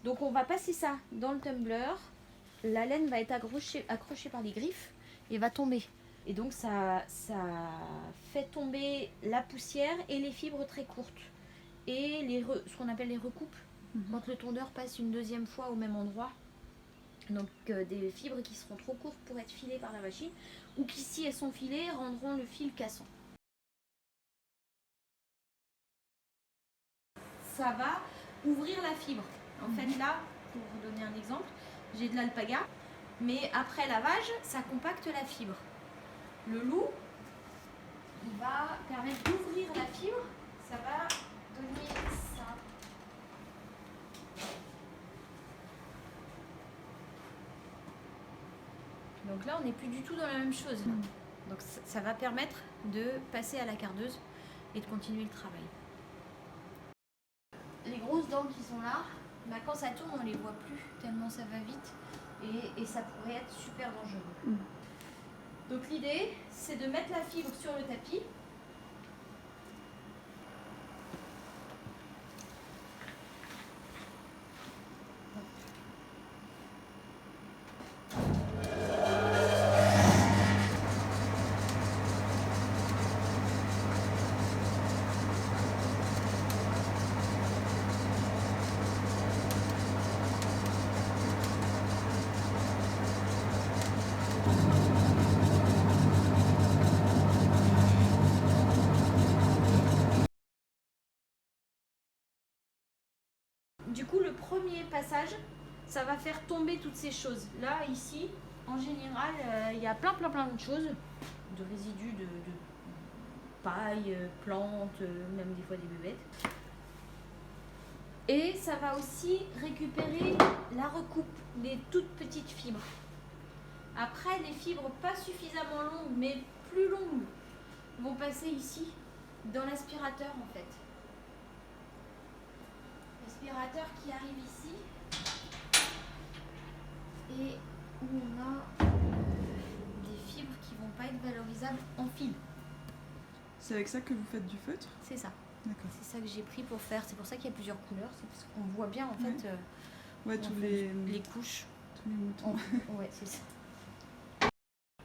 Donc on va passer ça dans le tumbler. La laine va être accrochée par les griffes et va tomber. Et donc ça fait tomber la poussière et les fibres très courtes. Et ce qu'on appelle les recoupes, quand le tondeur passe une deuxième fois au même endroit. Donc des fibres qui seront trop courtes pour être filées par la machine, ou qui, si elles sont filées, rendront le fil cassant. Ça va ouvrir la fibre. En fait là, pour vous donner un exemple, j'ai de l'alpaga, mais après lavage, ça compacte la fibre. Le loup, il va permettre d'ouvrir la fibre, ça va donner ça. Donc là, on n'est plus du tout dans la même chose. Donc ça va permettre de passer à la cardeuse et de continuer le travail. Les grosses dents qui sont là, bah, quand ça tourne, on les voit plus tellement ça va vite et ça pourrait être super dangereux. Donc l'idée, c'est de mettre la fibre sur le tapis. Du coup, le premier passage, ça va faire tomber toutes ces choses. Là, ici, en général, il y a plein de choses, de résidus de paille, plantes, même des fois des bébêtes. Et ça va aussi récupérer la recoupe, les toutes petites fibres. Après, les fibres pas suffisamment longues, mais plus longues, vont passer ici, dans l'aspirateur en fait. L'aspirateur qui arrive ici, et où on a des fibres qui vont pas être valorisables en fil. C'est avec ça que vous faites du feutre? C'est ça. D'accord. C'est ça que j'ai pris pour faire. C'est pour ça qu'il y a plusieurs couleurs. C'est parce qu'on voit bien en fait tous les couches. Tous les moutons. Ouais, c'est ça.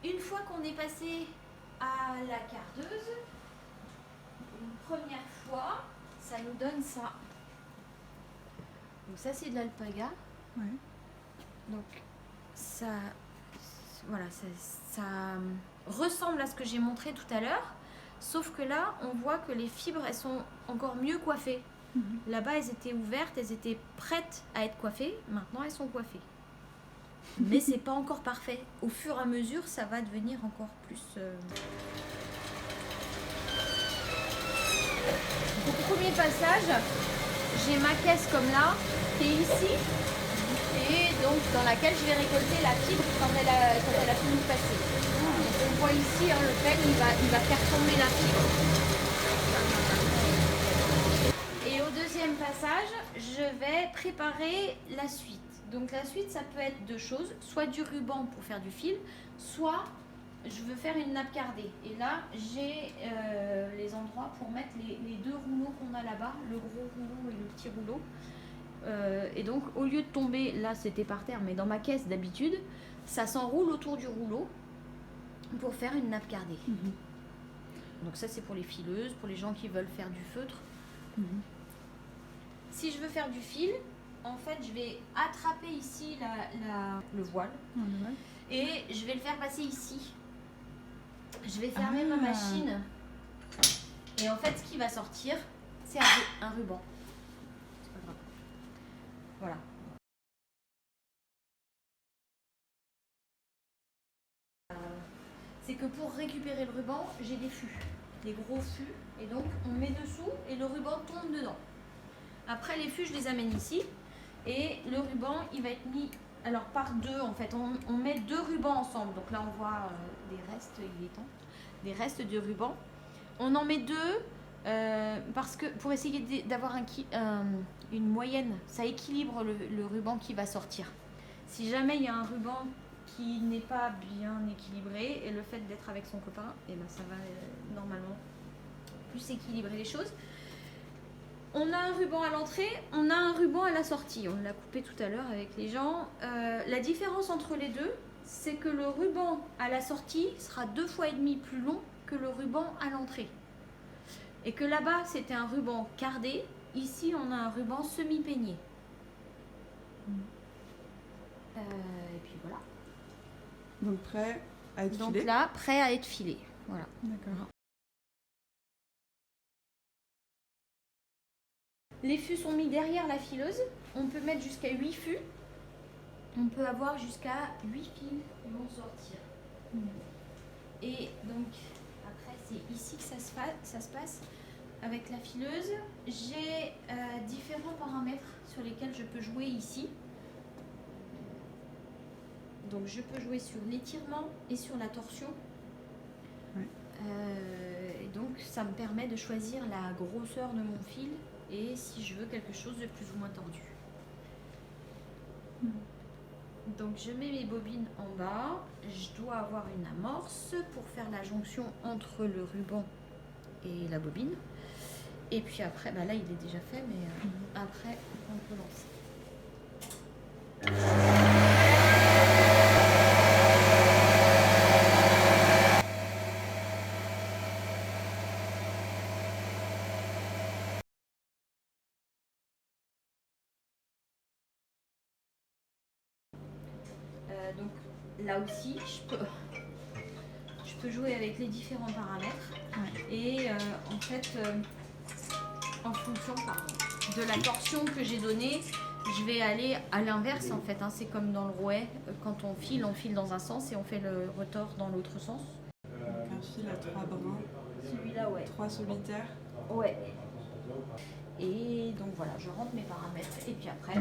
Une fois qu'on est passé à la cardeuse, une première fois, ça nous donne ça. Donc ça c'est de l'alpaga. Ouais. Donc ça, voilà, ça ressemble à ce que j'ai montré tout à l'heure, sauf que là, on voit que les fibres, elles sont encore mieux coiffées. Là-bas, elles étaient ouvertes, elles étaient prêtes à être coiffées. Maintenant, elles sont coiffées. Mais c'est pas encore parfait. Au fur et à mesure, ça va devenir encore plus... Au premier passage, j'ai ma caisse comme là, qui est ici, et donc dans laquelle je vais récolter la fibre quand elle a fini de passer. Donc on voit ici, hein, le peigne, il va faire tomber la fibre. Et au deuxième passage, je vais préparer la suite. Donc la suite, ça peut être deux choses, soit du ruban pour faire du fil, soit je veux faire une nappe cardée. Et là, j'ai les endroits pour mettre les deux rouleaux qu'on a là-bas, le gros rouleau et le petit rouleau. Et donc, au lieu de tomber, là c'était par terre, mais dans ma caisse d'habitude, ça s'enroule autour du rouleau pour faire une nappe cardée. Donc ça, c'est pour les fileuses, pour les gens qui veulent faire du feutre. Si je veux faire du fil, en fait, je vais attraper ici le voile et je vais le faire passer ici. Je vais fermer ma machine et en fait, ce qui va sortir, c'est un ruban. C'est pas grave. Voilà. C'est que pour récupérer le ruban, j'ai des fûts, des gros fûts, et donc on met dessous et le ruban tombe dedans. Après les fûts, je les amène ici et le ruban, il va être mis alors par deux en fait. On met deux rubans ensemble. Donc là, on voit des restes, il est temps, des restes de ruban. On en met deux parce que pour essayer d'avoir une moyenne, ça équilibre le ruban qui va sortir. Si jamais il y a un ruban qui n'est pas bien équilibré, et le fait d'être avec son copain, et ben ça va normalement plus équilibrer les choses. On a un ruban à l'entrée, on a un ruban à la sortie. On l'a coupé tout à l'heure avec les gens. La différence entre les deux, c'est que le ruban à la sortie sera 2,5 fois plus long que le ruban à l'entrée. Et que là-bas, c'était un ruban cardé. Ici, on a un ruban semi-peigné. Et puis voilà. Donc prêt à être Donc filé. là, prêt à être filé. Voilà. D'accord. Les fûts sont mis derrière la fileuse. On peut mettre jusqu'à 8 fûts. On peut avoir jusqu'à 8 fils qui vont sortir. Et donc, après, c'est ici que ça se passe. Avec la fileuse, j'ai différents paramètres sur lesquels je peux jouer ici. Donc, je peux jouer sur l'étirement et sur la torsion. Ouais. Et donc, ça me permet de choisir la grosseur de mon fil et si je veux quelque chose de plus ou moins tordu. Donc je mets mes bobines en bas, je dois avoir une amorce pour faire la jonction entre le ruban et la bobine. Et puis après, bah là il est déjà fait, mais après on peut lancer. Donc là aussi, je peux jouer avec les différents paramètres. Ouais. Et en fait, en fonction de la torsion que j'ai donnée, je vais aller à l'inverse en fait. C'est comme dans le rouet, quand on file dans un sens et on fait le retors dans l'autre sens. Donc un fil à 3 brins. Celui-là, ouais. 3 solitaires. Ouais. Et donc voilà, je rentre mes paramètres et puis après.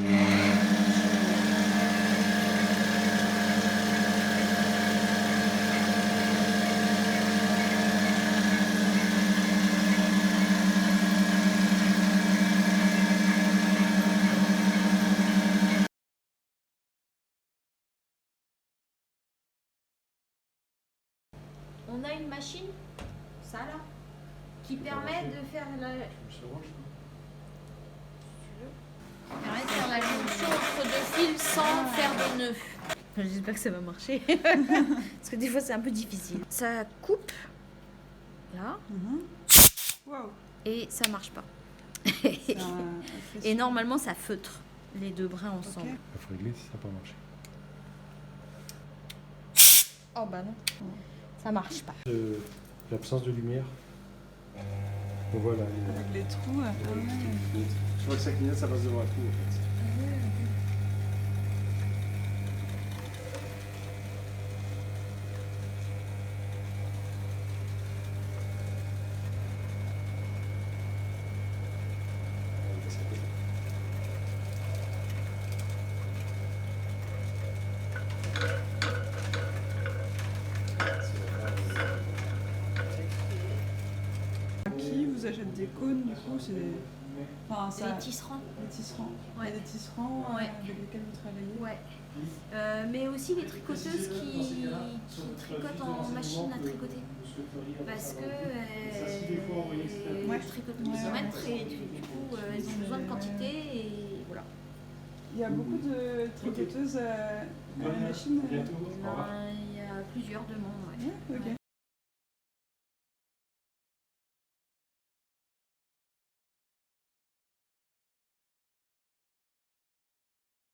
On a une machine, ça là, qui permet de faire la jonction entre deux fils sans faire de nœud. J'espère que ça va marcher, parce que des fois c'est un peu difficile. Ça coupe, là, Wow. et ça marche pas. C'est Et normalement ça feutre les deux brins ensemble. Ok. Il faut régler si ça n'a pas marché. Oh bah non, ça marche pas. L'absence de lumière. On voit là. Avec les trous. Je vois que ça clignote, ça passe devant un trou en fait. Qui vous achète des cônes du coup c'est des... Enfin, ça... Les tisserands. Les tisserands. Ouais. Il y a des tisserands Ouais. avec lesquels vous travaillez. Ouais. Mais aussi les tricoteuses qui tricotent en machine à tricoter. Parce que elles tricotent au kilomètre et du coup elles ont besoin de quantité et voilà. Il y a beaucoup de tricoteuses à la machine. Il y a plusieurs demandes. Ouais. Ouais, ok.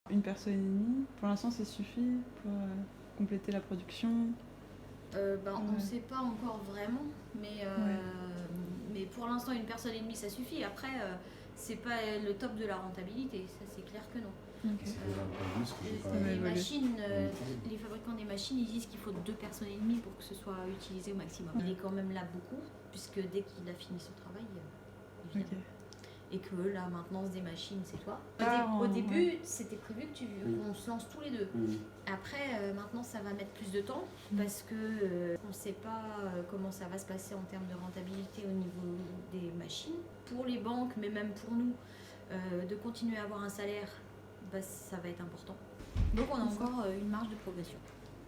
Une personne et demie, pour l'instant ça suffit pour compléter la production. On ne sait pas encore vraiment, mais pour l'instant une personne et demie ça suffit. Après c'est pas le top de la rentabilité, ça c'est clair que non. Okay. Les machines, les fabricants des machines, ils disent qu'il faut 2 personnes et demie pour que ce soit utilisé au maximum. Il est quand même là beaucoup, puisque dès qu'il a fini son travail, il vient. Okay. Et que la maintenance des machines, c'est toi. Au Ah, début, c'était prévu qu'on se lance tous les deux. Après, maintenant, ça va mettre plus de temps parce que on ne sait pas comment ça va se passer en termes de rentabilité au niveau des machines. Pour les banques, mais même pour nous, de continuer à avoir un salaire, ça va être important. Donc, on a encore une marge de progression.